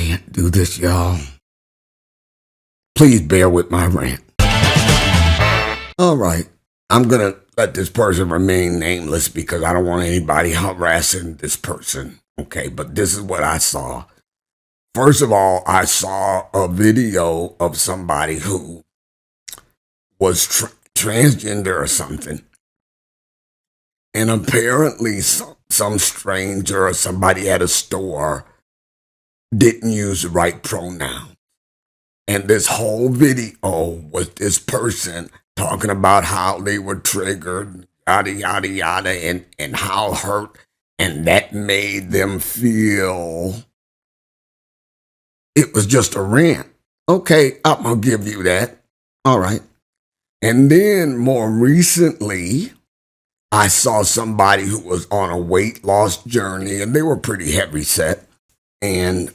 can't do this, y'all. Please bear with my rant. All right. I'm going to let this person remain nameless because I don't want anybody harassing this person. Okay, but this is what I saw. First of all, I saw a video of somebody who was transgender or something. And apparently some stranger or somebody at a store didn't use the right pronoun. And this whole video was this person talking about how they were triggered, yada, yada, yada, and how hurt, and that made them feel it was just a rant. Okay, I'm going to give you that. All right. And then more recently, I saw somebody who was on a weight loss journey, and they were pretty heavy set, and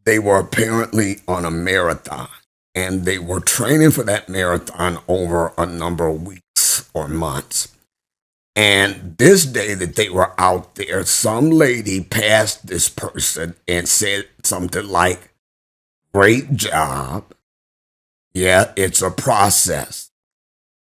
they were apparently on a marathon, and they were training for that marathon over a number of weeks or months. And this day that they were out there, some lady passed this person and said something like, "Great job. Yeah, it's a process."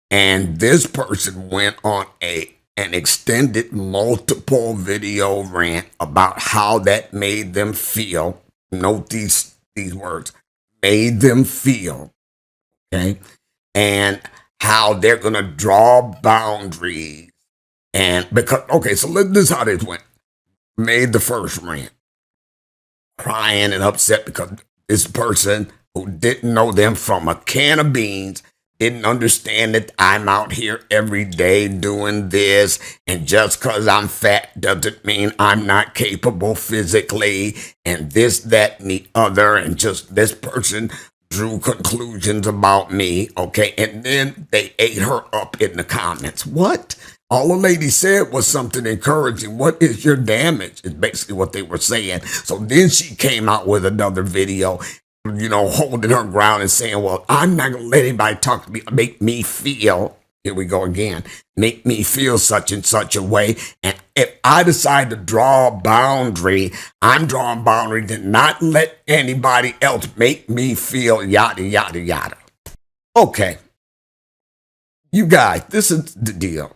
And this person went on an extended multiple video rant about how that made them feel. Note these words, made them feel, okay? And how they're going to draw boundaries. And because, okay, so this is how this went. Made the first rant. Crying and upset because this person who didn't know them from a can of beans didn't understand that I'm out here every day doing this, and just because I'm fat doesn't mean I'm not capable physically, and this, that, and the other, and just this person drew conclusions about me, okay? And then they ate her up in the comments. What? All the lady said was something encouraging. What is your damage? Is basically what they were saying. So then she came out with another video, holding her ground and saying, well, I'm not going to let anybody talk to me, make me feel, here we go again, make me feel such and such a way. And if I decide to draw a boundary, I'm drawing a boundary to not let anybody else make me feel yada, yada, yada. Okay. You guys, this is the deal.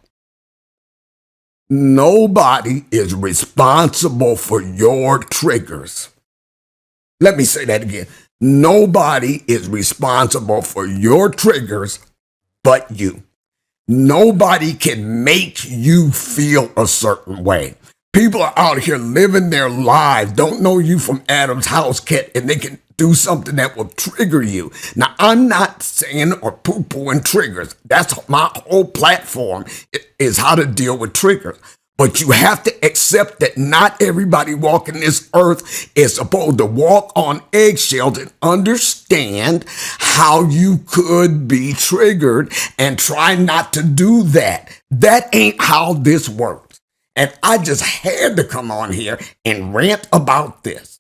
Nobody is responsible for your triggers. Let me say that again. Nobody is responsible for your triggers but you. Nobody can make you feel a certain way. People are out here living their lives, don't know you from Adam's house, cat, and they can do something that will trigger you. Now, I'm not saying or poo-pooing triggers. That's my whole platform is how to deal with triggers. But you have to accept that not everybody walking this earth is supposed to walk on eggshells and understand how you could be triggered and try not to do that. That ain't how this works. And I just had to come on here and rant about this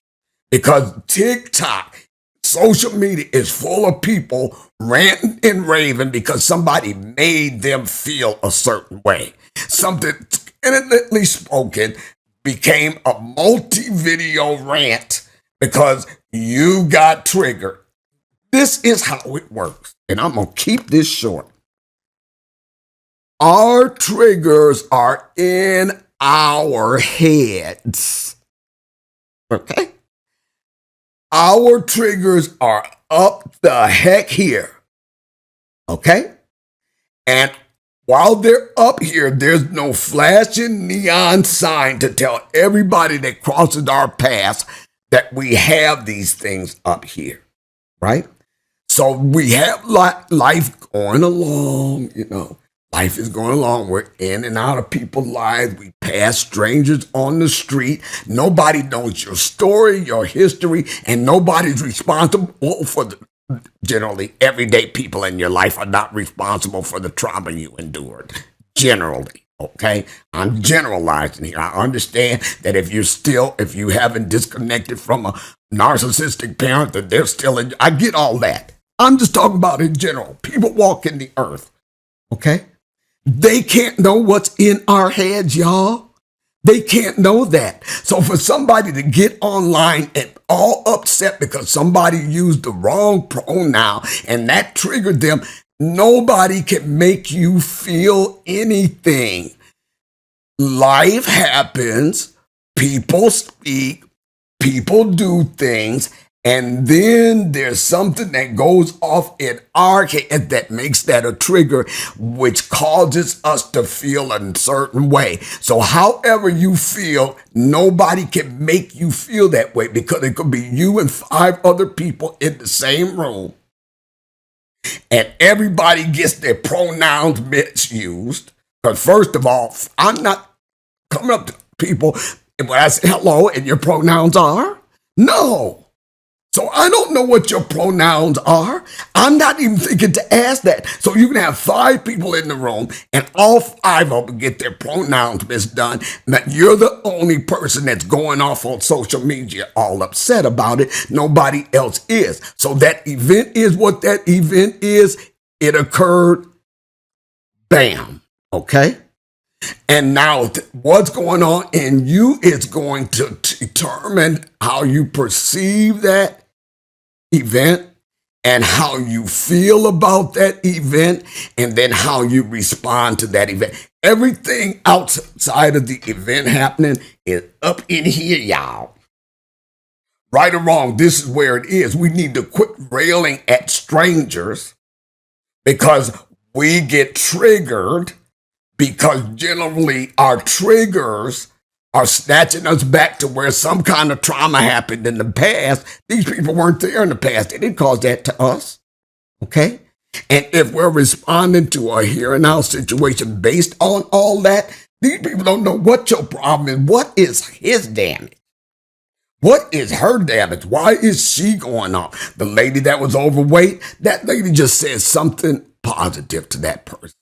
because TikTok, social media is full of people ranting and raving because somebody made them feel a certain way. Something innocently spoken became a multi-video rant because you got triggered. This is how it works. And I'm going to keep this short. Our triggers are in our heads. Okay? Our triggers are up the heck here. Okay? And while they're up here, there's no flashing neon sign to tell everybody that crosses our paths that we have these things up here, right? So we have life going along, Life is going along. We're in and out of people's lives. We pass strangers on the street. Nobody knows your story, your history, and nobody's responsible for generally, everyday people in your life are not responsible for the trauma you endured. Generally, okay? I'm generalizing here. I understand that if you haven't disconnected from a narcissistic parent, that they're still in. I get all that. I'm just talking about in general. People walking the earth, okay? They can't know what's in our heads, y'all. They can't know that. So for somebody to get online and all upset because somebody used the wrong pronoun and that triggered them, nobody can make you feel anything. Life happens, people speak, people do things, and then there's something that goes off in our head that makes that a trigger, which causes us to feel a certain way. So however you feel, nobody can make you feel that way, because it could be you and 5 other people in the same room, and everybody gets their pronouns misused. Because first of all, I'm not coming up to people when I say hello and your pronouns are. No. So I don't know what your pronouns are. I'm not even thinking to ask that. So you can have 5 people in the room and all 5 of them get their pronouns misdone. That you're the only person that's going off on social media all upset about it. Nobody else is. So that event is what that event is. It occurred. Bam. Okay? And now what's going on in you is going to determine how you perceive that event and how you feel about that event, and then how you respond to that event. Everything outside of the event happening is up in here, y'all. Right or wrong, this is where it is. We need to quit railing at strangers because we get triggered, because generally our triggers are snatching us back to where some kind of trauma happened in the past. These people weren't there in the past. They didn't cause that to us. Okay? And if we're responding to a here and now situation based on all that, these people don't know what your problem is. What is his damage? What is her damage? Why is she going off? The lady that was overweight, that lady just said something positive to that person.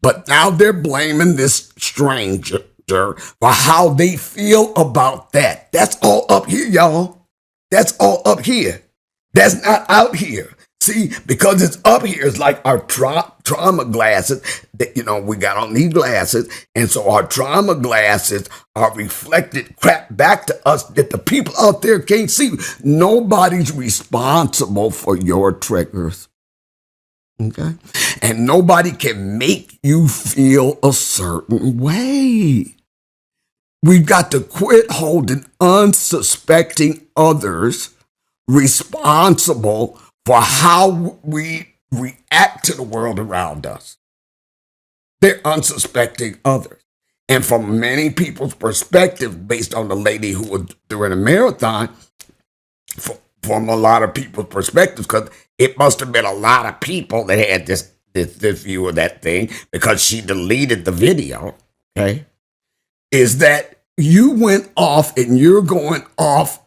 But now they're blaming this stranger for how they feel about that. That's all up here, y'all. That's all up here. That's not out here. See, because it's up here, it's like our trauma glasses that, we got on these glasses. And so our trauma glasses are reflected crap back to us that the people out there can't see. Nobody's responsible for your triggers. Okay? And nobody can make you feel a certain way. We've got to quit holding unsuspecting others responsible for how we react to the world around us. They're unsuspecting others. And from many people's perspective, based on the lady who was doing a marathon, from a lot of people's perspectives, because it must have been a lot of people that had this view of that thing, because she deleted the video, okay, is that you went off and you're going off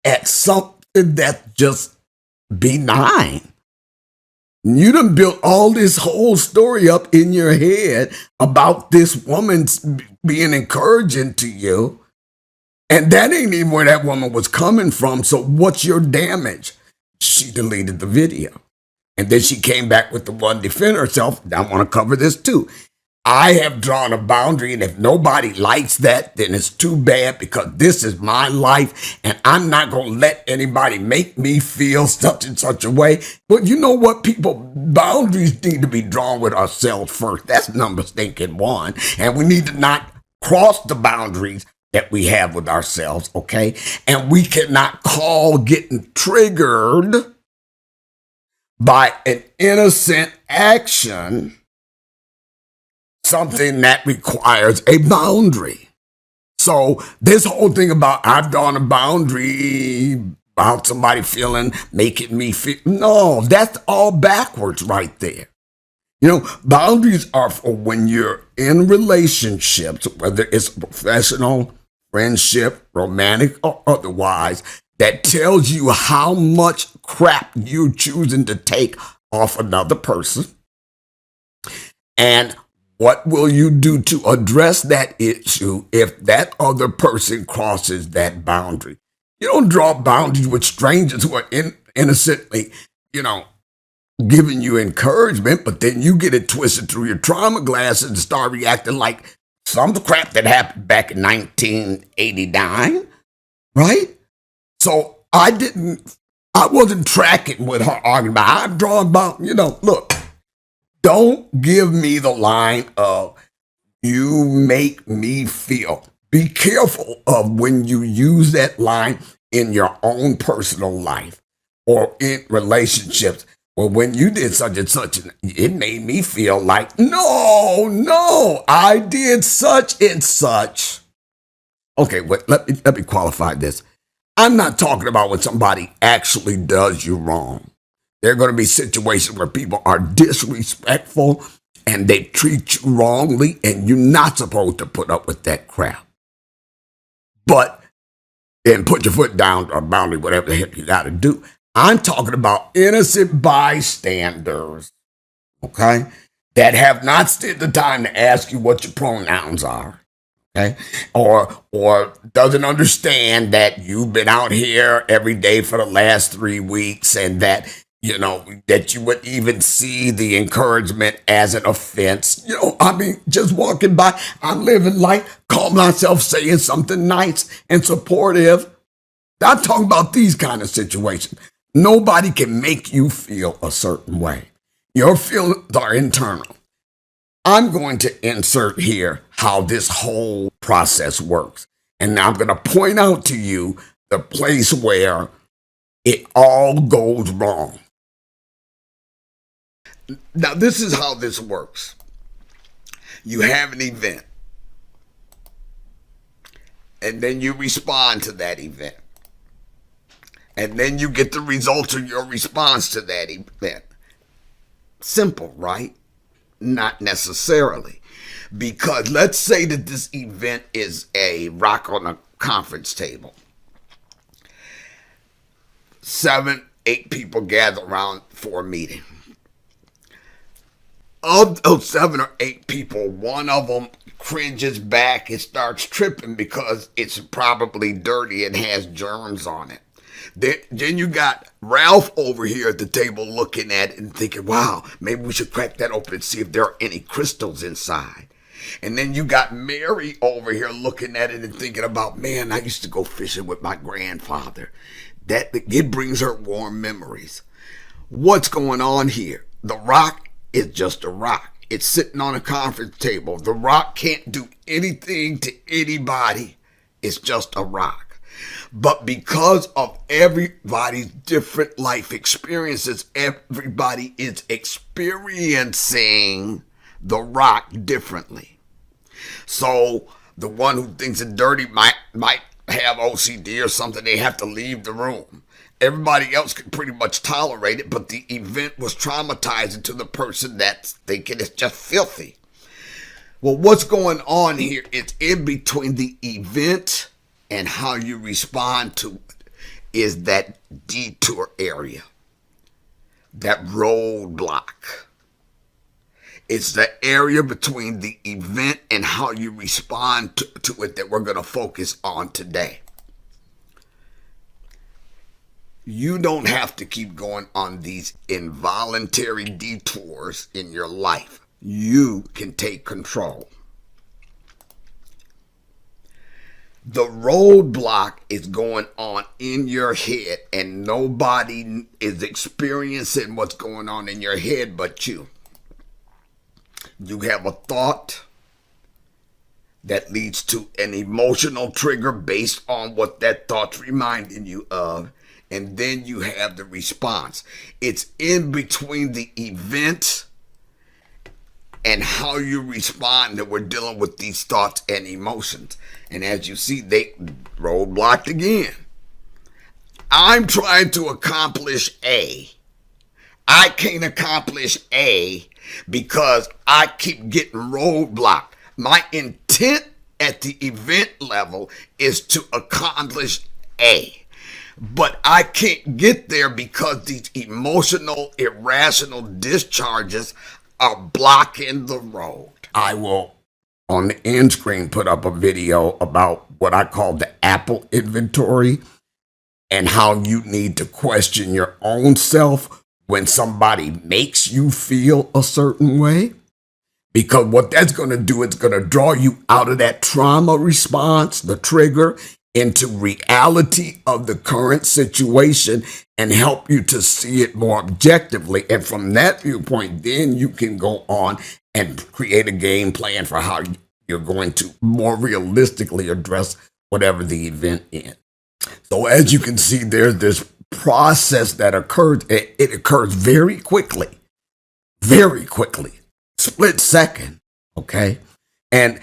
at something that's just benign. You done built all this whole story up in your head about this woman being encouraging to you, and that ain't even where that woman was coming from. So what's your damage? She deleted the video. And then she came back with the one defend herself. I want to cover this too. I have drawn a boundary, and if nobody likes that, then it's too bad, because this is my life, and I'm not going to let anybody make me feel such and such a way. But you know what, people? Boundaries need to be drawn with ourselves first. That's number stinking 1. And we need to not cross the boundaries that we have with ourselves, okay? And we cannot call getting triggered by an innocent action something that requires a boundary. So this whole thing about I've drawn a boundary about somebody making me feel, no, that's all backwards right there. Boundaries are for when you're in relationships, whether it's professional, friendship, romantic, or otherwise, that tells you how much crap you're choosing to take off another person. And what will you do to address that issue if that other person crosses that boundary? You don't draw boundaries with strangers who are innocently, giving you encouragement, but then you get it twisted through your trauma glasses and start reacting like some of the crap that happened back in 1989, right? So I wasn't tracking with her argument. I'm drawing about, look, don't give me the line of you make me feel. Be careful of when you use that line in your own personal life or in relationships. Well, when you did such and such, it made me feel like, no, I did such and such. Okay, wait, let me qualify this. I'm not talking about when somebody actually does you wrong. There are going to be situations where people are disrespectful and they treat you wrongly, and you're not supposed to put up with that crap. But then put your foot down or boundary, whatever the heck you got to do. I'm talking about innocent bystanders, okay, that have not stood the time to ask you what your pronouns are, okay, or doesn't understand that you've been out here every day for the last 3 weeks and that, that you would even see the encouragement as an offense. Just walking by, I'm living life, call myself saying something nice and supportive. I'm talking about these kind of situations. Nobody can make you feel a certain way. Your feelings are internal. I'm going to insert here how this whole process works. And I'm going to point out to you the place where it all goes wrong. Now, this is how this works. You have an event, and then you respond to that event. And then you get the results of your response to that event. Simple, right? Not necessarily. Because let's say that this event is a rock on a conference table. 7, 8 people gather around for a meeting. Of those 7 or 8 people, one of them cringes back and starts tripping because it's probably dirty and has germs on it. Then you got Ralph over here at the table looking at it and thinking, wow, maybe we should crack that open and see if there are any crystals inside. And then you got Mary over here looking at it and thinking about, man, I used to go fishing with my grandfather. It brings her warm memories. What's going on here? The rock is just a rock. It's sitting on a conference table. The rock can't do anything to anybody. It's just a rock. But because of everybody's different life experiences, everybody is experiencing the rock differently. So the one who thinks it's dirty might have OCD or something. They have to leave the room. Everybody else can pretty much tolerate it, but the event was traumatizing to the person that's thinking it's just filthy. Well, what's going on here is in between the event and how you respond to it is that detour area, that roadblock. It's the area between the event and how you respond to it that we're going to focus on today. You don't have to keep going on these involuntary detours in your life. You can take control. The roadblock is going on in your head, and nobody is experiencing what's going on in your head but you. You have a thought that leads to an emotional trigger based on what that thought's reminding you of, and then you have the response. It's in between the event and how you respond that we're dealing with these thoughts and emotions. And as you see, they roadblocked again. I'm trying to accomplish A. I can't accomplish A because I keep getting roadblocked. My intent at the event level is to accomplish A. But I can't get there because these emotional, irrational discharges are blocking the road. I will, on the end screen, put up a video about what I call the Apple inventory and how you need to question your own self when somebody makes you feel a certain way. Because what that's going to do, it's going to draw you out of that trauma response, the trigger, into reality of the current situation and help you to see it more objectively. And from that viewpoint, then you can go on and create a game plan for how you're going to more realistically address whatever the event is. So as you can see, there's this process that occurs. It occurs very quickly, split second. Okay. And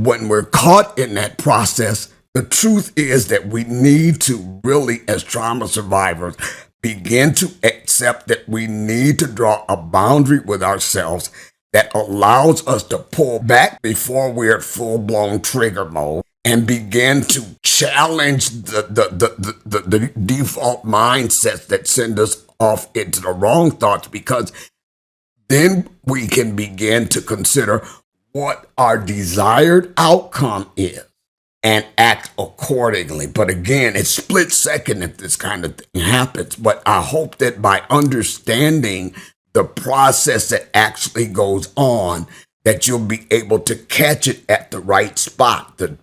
when we're caught in that process, the truth is that we need to really, as trauma survivors, begin to accept that we need to draw a boundary with ourselves that allows us to pull back before we're at full-blown trigger mode and begin to challenge the default mindsets that send us off into the wrong thoughts, because then we can begin to consider what our desired outcome is and act accordingly. But again, it's split second if this kind of thing happens. But I hope that by understanding the process that actually goes on, that you'll be able to catch it at the right spot, the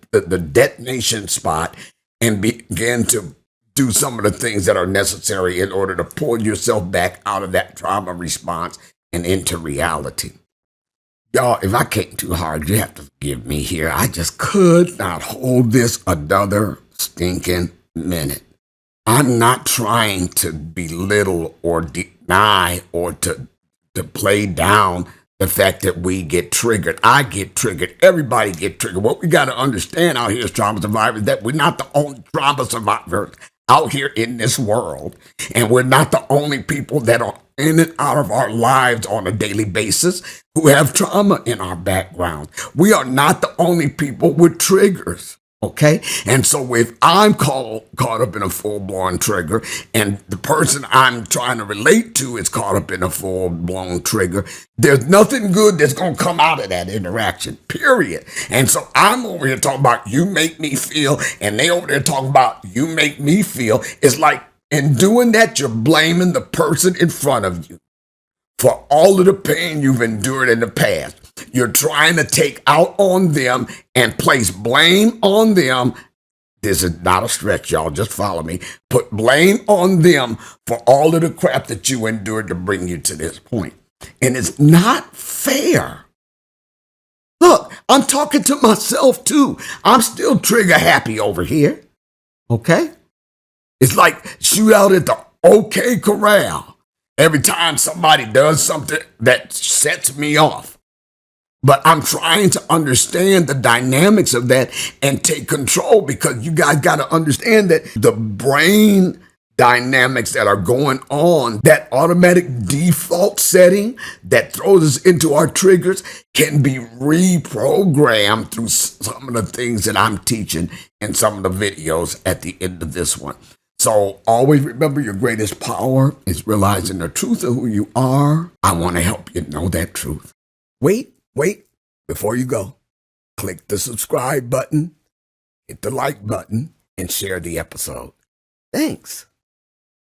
detonation spot, and begin to do some of the things that are necessary in order to pull yourself back out of that trauma response and into reality. Y'all, if I came too hard, you have to forgive me here. I just could not hold this another stinking minute. I'm not trying to belittle or deny or to play down the fact that we get triggered. I get triggered. Everybody get triggered. What we got to understand out here as trauma survivors, that we're not the only trauma survivors out here in this world. And we're not the only people that are in and out of our lives on a daily basis who have trauma in our background. We are not the only people with triggers. Okay. And so if I'm caught up in a full-blown trigger and the person I'm trying to relate to is caught up in a full-blown trigger, there's nothing good that's going to come out of that interaction, period. And so I'm over here talking about you make me feel, and they over there talking about you make me feel. It's like, in doing that, you're blaming the person in front of you for all of the pain you've endured in the past. You're trying to take out on them and place blame on them. This is not a stretch, y'all. Just follow me. Put blame on them for all of the crap that you endured to bring you to this point. And it's not fair. Look, I'm talking to myself too. I'm still trigger happy over here. Okay? It's like shootout at the OK Corral. Every time somebody does something that sets me off. But I'm trying to understand the dynamics of that and take control, because you guys got to understand that the brain dynamics that are going on, that automatic default setting that throws us into our triggers, can be reprogrammed through some of the things that I'm teaching in some of the videos at the end of this one. So always remember, your greatest power is realizing the truth of who you are. I want to help you know that truth. Wait, before you go, click the subscribe button, hit the like button, and share the episode. Thanks.